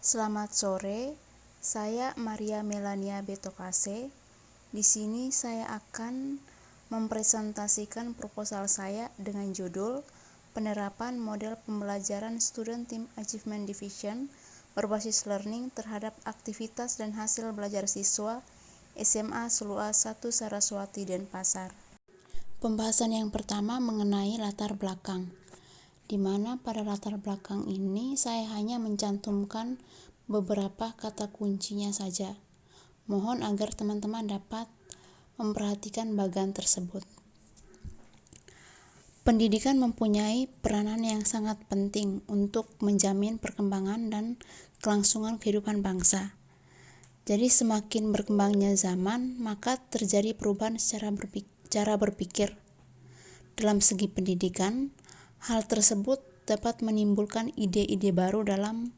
Selamat sore, saya Maria Melania Betokase. Di sini saya akan mempresentasikan proposal saya dengan judul Penerapan Model Pembelajaran Student Team Achievement Division berbasis learning terhadap aktivitas dan hasil belajar siswa SMA Selua 1 Saraswati Denpasar. Pembahasan yang pertama mengenai latar belakang, di mana pada latar belakang ini saya hanya mencantumkan beberapa kata kuncinya saja. Mohon agar teman-teman dapat memperhatikan bagian tersebut. Pendidikan mempunyai peranan yang sangat penting untuk menjamin perkembangan dan kelangsungan kehidupan bangsa. Jadi semakin berkembangnya zaman, maka terjadi perubahan cara berpikir. Dalam segi pendidikan, hal tersebut dapat menimbulkan ide-ide baru dalam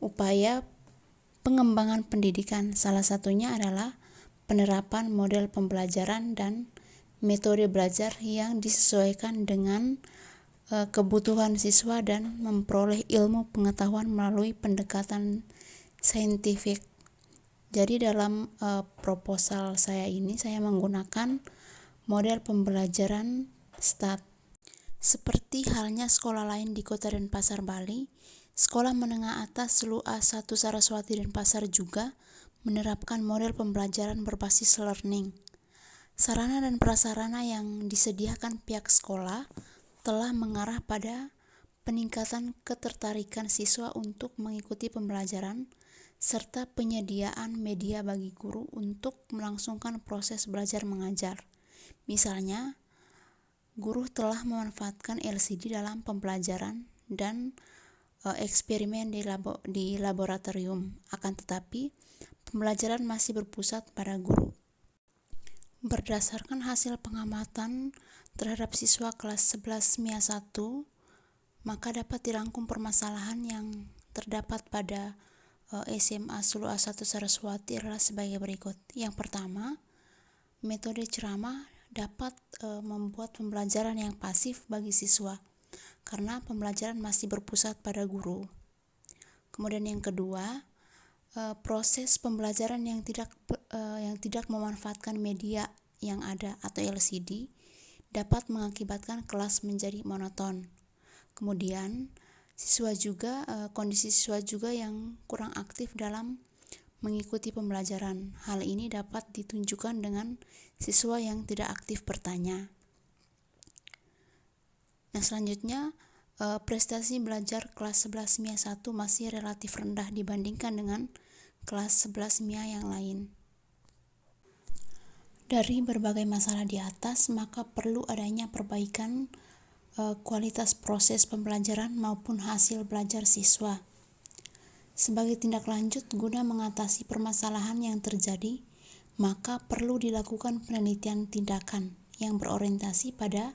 upaya pengembangan pendidikan. Salah satunya adalah penerapan model pembelajaran dan metode belajar yang disesuaikan dengan kebutuhan siswa dan memperoleh ilmu pengetahuan melalui pendekatan saintifik. Jadi dalam proposal saya ini saya menggunakan model pembelajaran STAT. Seperti halnya sekolah lain di Kota Denpasar, Bali, Sekolah Menengah Atas Selua 1 Saraswati Denpasar juga menerapkan model pembelajaran berbasis learning. Sarana dan prasarana yang disediakan pihak sekolah telah mengarah pada peningkatan ketertarikan siswa untuk mengikuti pembelajaran serta penyediaan media bagi guru untuk melangsungkan proses belajar mengajar. Misalnya, guru telah memanfaatkan LCD dalam pembelajaran dan eksperimen di laboratorium. Akan tetapi, pembelajaran masih berpusat pada guru. Berdasarkan hasil pengamatan terhadap siswa kelas 11 MIA 1, maka dapat dirangkum permasalahan yang terdapat pada SMA Selua 1 Saraswati adalah sebagai berikut. Yang pertama, metode ceramah dapat membuat pembelajaran yang pasif bagi siswa karena pembelajaran masih berpusat pada guru. Kemudian yang kedua, proses pembelajaran yang tidak memanfaatkan media yang ada atau LCD dapat mengakibatkan kelas menjadi monoton. Kemudian kondisi siswa juga yang kurang aktif dalam mengikuti pembelajaran. Hal ini dapat ditunjukkan dengan siswa yang tidak aktif bertanya. Nah, selanjutnya prestasi belajar kelas 11 MIA 1 masih relatif rendah dibandingkan dengan kelas 11 MIA yang lain. Dari berbagai masalah di atas, maka perlu adanya perbaikan kualitas proses pembelajaran maupun hasil belajar siswa. Sebagai tindak lanjut guna mengatasi permasalahan yang terjadi, maka perlu dilakukan penelitian tindakan yang berorientasi pada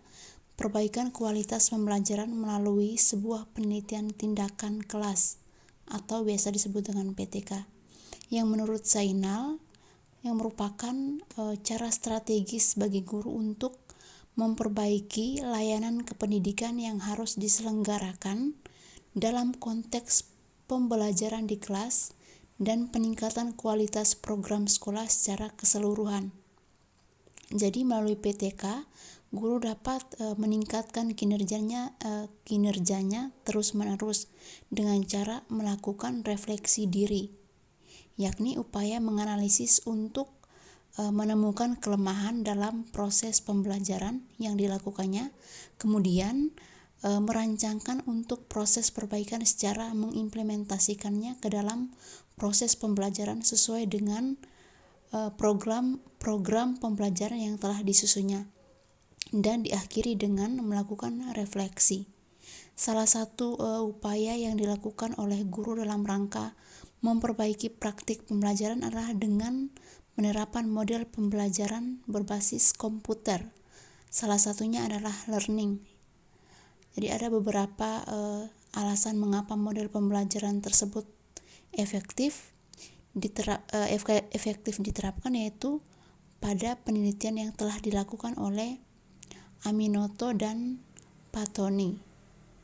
perbaikan kualitas pembelajaran melalui sebuah penelitian tindakan kelas atau biasa disebut dengan PTK, yang menurut Zainal yang merupakan cara strategis bagi guru untuk memperbaiki layanan kependidikan yang harus diselenggarakan dalam konteks pembelajaran di kelas dan peningkatan kualitas program sekolah secara keseluruhan. Jadi melalui PTK, guru dapat meningkatkan kinerjanya terus-menerus dengan cara melakukan refleksi diri, yakni upaya menganalisis untuk menemukan kelemahan dalam proses pembelajaran yang dilakukannya, kemudian merancangkan untuk proses perbaikan secara mengimplementasikannya ke dalam proses pembelajaran sesuai dengan program pembelajaran yang telah disusunnya, dan diakhiri dengan melakukan refleksi. Salah satu upaya yang dilakukan oleh guru dalam rangka memperbaiki praktik pembelajaran adalah dengan penerapan model pembelajaran berbasis komputer. Salah satunya adalah learning. Jadi ada beberapa alasan mengapa model pembelajaran tersebut efektif diterapkan, yaitu pada penelitian yang telah dilakukan oleh Aminoto dan Patoni,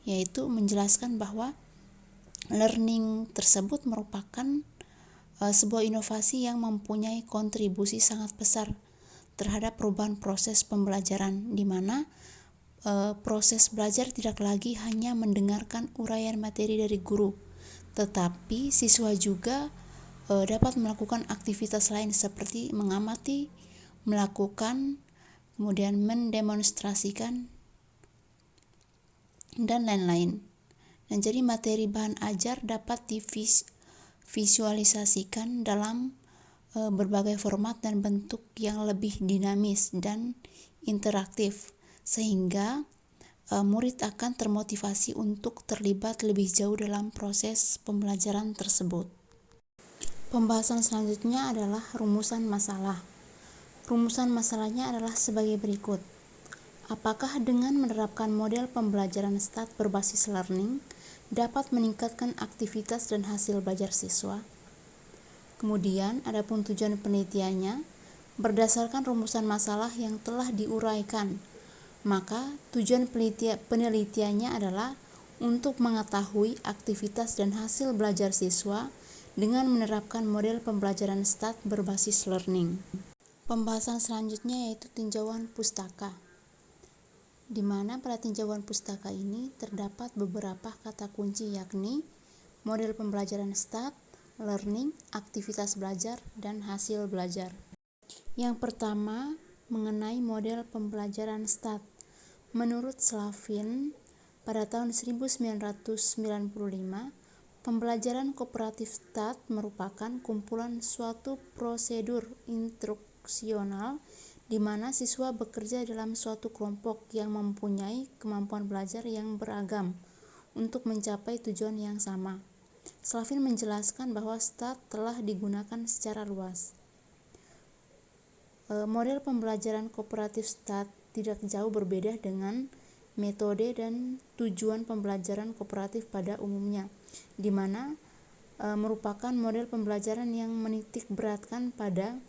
yaitu menjelaskan bahwa learning tersebut merupakan sebuah inovasi yang mempunyai kontribusi sangat besar terhadap perubahan proses pembelajaran, di mana proses belajar tidak lagi hanya mendengarkan uraian materi dari guru, tetapi siswa juga dapat melakukan aktivitas lain seperti mengamati, melakukan, kemudian mendemonstrasikan, dan lain-lain. Dan jadi materi bahan ajar dapat divisualisasikan dalam berbagai format dan bentuk yang lebih dinamis dan interaktif, sehingga murid akan termotivasi untuk terlibat lebih jauh dalam proses pembelajaran tersebut. Pembahasan selanjutnya adalah rumusan masalah. Rumusan masalahnya adalah sebagai berikut. Apakah dengan menerapkan model pembelajaran STAT berbasis learning dapat meningkatkan aktivitas dan hasil belajar siswa? Kemudian, adapun tujuan penelitiannya berdasarkan rumusan masalah yang telah diuraikan. Maka, tujuan penelitiannya adalah untuk mengetahui aktivitas dan hasil belajar siswa dengan menerapkan model pembelajaran STAT berbasis learning. Pembahasan selanjutnya yaitu tinjauan pustaka, di mana pada tinjauan pustaka ini terdapat beberapa kata kunci, yakni model pembelajaran STAT, learning, aktivitas belajar, dan hasil belajar. Yang pertama, mengenai model pembelajaran STAT. Menurut Slavin, pada tahun 1995, pembelajaran kooperatif STAT merupakan kumpulan suatu prosedur instruksional di mana siswa bekerja dalam suatu kelompok yang mempunyai kemampuan belajar yang beragam untuk mencapai tujuan yang sama. Slavin menjelaskan bahwa STAT telah digunakan secara luas. Model pembelajaran kooperatif STAT tidak jauh berbeda dengan metode dan tujuan pembelajaran kooperatif pada umumnya, di mana merupakan model pembelajaran yang menitik beratkan pada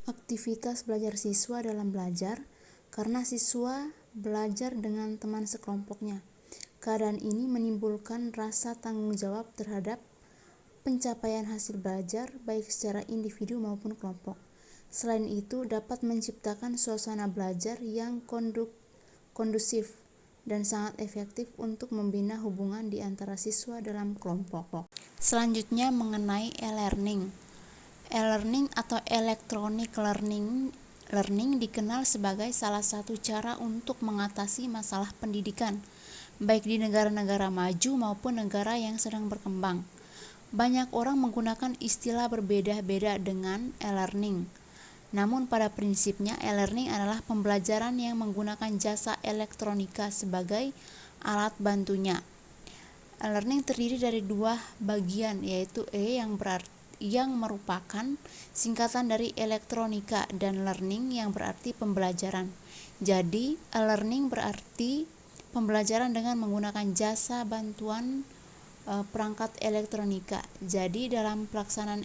aktivitas belajar siswa dalam belajar, karena siswa belajar dengan teman sekelompoknya. Keadaan ini menimbulkan rasa tanggung jawab terhadap pencapaian hasil belajar baik secara individu maupun kelompok. Selain itu, dapat menciptakan suasana belajar yang kondusif dan sangat efektif untuk membina hubungan di antara siswa dalam kelompok. Selanjutnya mengenai e-learning. E-learning atau electronic learning dikenal sebagai salah satu cara untuk mengatasi masalah pendidikan, baik di negara-negara maju maupun negara yang sedang berkembang. Banyak orang menggunakan istilah berbeda-beda dengan e-learning. Namun pada prinsipnya e-learning adalah pembelajaran yang menggunakan jasa elektronika sebagai alat bantunya. E-learning terdiri dari dua bagian, yaitu yang merupakan singkatan dari elektronika, dan learning yang berarti pembelajaran. Jadi, e-learning berarti pembelajaran dengan menggunakan jasa bantuan perangkat elektronika. Jadi, dalam pelaksanaan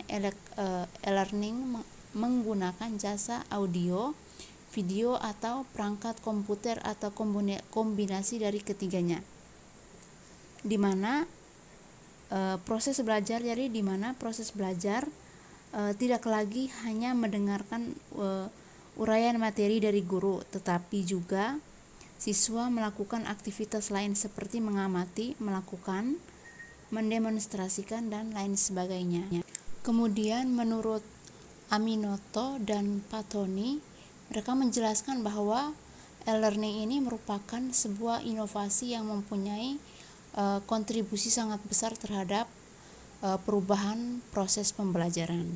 e-learning menggunakan jasa audio, video, atau perangkat komputer atau kombinasi dari ketiganya. Di mana proses belajar tidak lagi hanya mendengarkan uraian materi dari guru, tetapi juga siswa melakukan aktivitas lain seperti mengamati, melakukan, mendemonstrasikan, dan lain sebagainya. Kemudian menurut Aminoto dan Patoni, mereka menjelaskan bahwa e-learning ini merupakan sebuah inovasi yang mempunyai kontribusi sangat besar terhadap perubahan proses pembelajaran.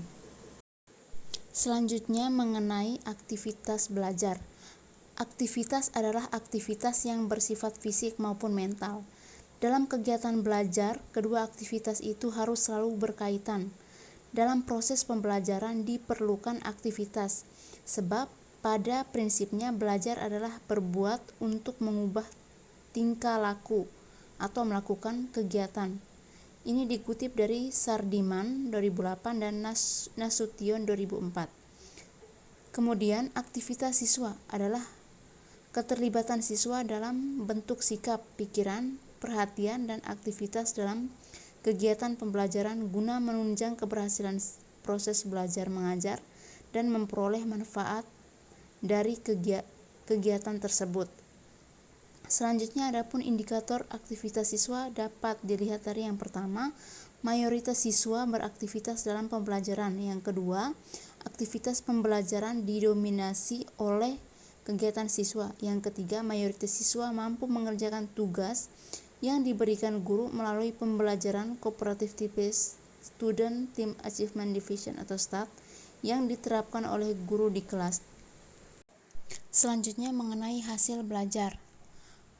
Selanjutnya mengenai aktivitas belajar. Aktivitas adalah aktivitas yang bersifat fisik maupun mental. Dalam kegiatan belajar, kedua aktivitas itu harus selalu berkaitan. Dalam proses pembelajaran diperlukan aktivitas, sebab pada prinsipnya belajar adalah berbuat untuk mengubah tingkah laku atau melakukan kegiatan. Ini dikutip dari Sardiman 2008 dan Nasution 2004. Kemudian aktivitas siswa adalah keterlibatan siswa dalam bentuk sikap, pikiran, perhatian, dan aktivitas dalam kegiatan pembelajaran guna menunjang keberhasilan proses belajar mengajar dan memperoleh manfaat dari kegiatan tersebut. Selanjutnya, adapun indikator aktivitas siswa dapat dilihat dari yang pertama, mayoritas siswa beraktivitas dalam pembelajaran. Yang kedua, aktivitas pembelajaran didominasi oleh kegiatan siswa. Yang ketiga, mayoritas siswa mampu mengerjakan tugas yang diberikan guru melalui pembelajaran kooperatif tipe Student Team Achievement Division atau STAD yang diterapkan oleh guru di kelas. Selanjutnya, mengenai hasil belajar.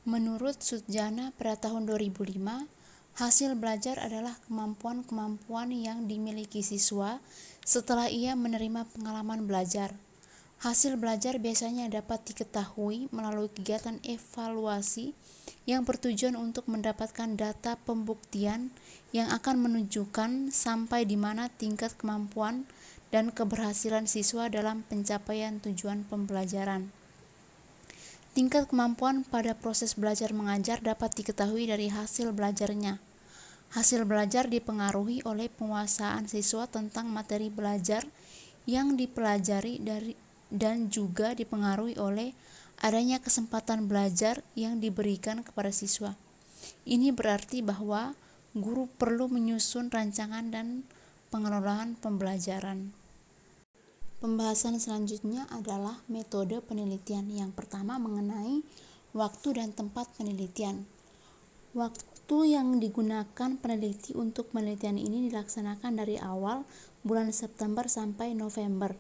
Menurut Sutjana pada tahun 2005, hasil belajar adalah kemampuan-kemampuan yang dimiliki siswa setelah ia menerima pengalaman belajar. Hasil belajar biasanya dapat diketahui melalui kegiatan evaluasi yang bertujuan untuk mendapatkan data pembuktian yang akan menunjukkan sampai di mana tingkat kemampuan dan keberhasilan siswa dalam pencapaian tujuan pembelajaran. Tingkat kemampuan pada proses belajar mengajar dapat diketahui dari hasil belajarnya. Hasil belajar dipengaruhi oleh penguasaan siswa tentang materi belajar yang dipelajari dan juga dipengaruhi oleh adanya kesempatan belajar yang diberikan kepada siswa. Ini berarti bahwa guru perlu menyusun rancangan dan pengelolaan pembelajaran. Pembahasan selanjutnya adalah metode penelitian. Yang pertama, mengenai waktu dan tempat penelitian. Waktu yang digunakan peneliti untuk penelitian ini dilaksanakan dari awal bulan September sampai November.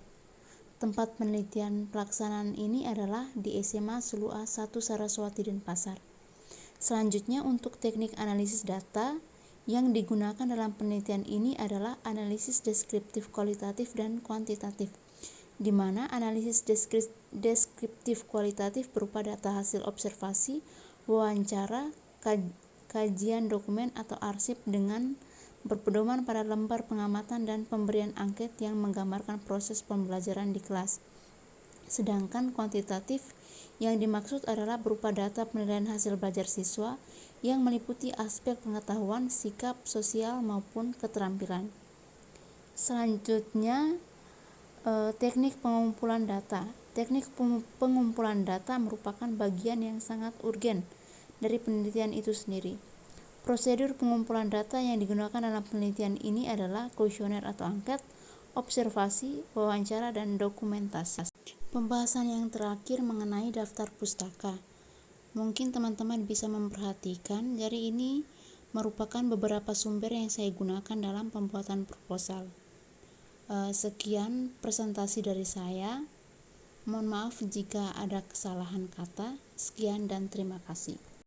Tempat penelitian pelaksanaan ini adalah di SMA Selua 1 Saraswati Denpasar. Selanjutnya, untuk teknik analisis data yang digunakan dalam penelitian ini adalah analisis deskriptif kualitatif dan kuantitatif, di mana analisis deskriptif kualitatif berupa data hasil observasi, wawancara, kajian dokumen atau arsip dengan berpedoman pada lembar pengamatan dan pemberian angket yang menggambarkan proses pembelajaran di kelas. Sedangkan kuantitatif yang dimaksud adalah berupa data penilaian hasil belajar siswa yang meliputi aspek pengetahuan, sikap, sosial, maupun keterampilan. Selanjutnya, teknik pengumpulan data. Teknik pengumpulan data merupakan bagian yang sangat urgen dari penelitian itu sendiri. Prosedur pengumpulan data yang digunakan dalam penelitian ini adalah kuesioner atau angket, observasi, wawancara, dan dokumentasi. Pembahasan yang terakhir mengenai daftar pustaka. Mungkin teman-teman bisa memperhatikan, jadi ini merupakan beberapa sumber yang saya gunakan dalam pembuatan proposal. Sekian presentasi dari saya. Mohon maaf jika ada kesalahan kata. Sekian dan terima kasih.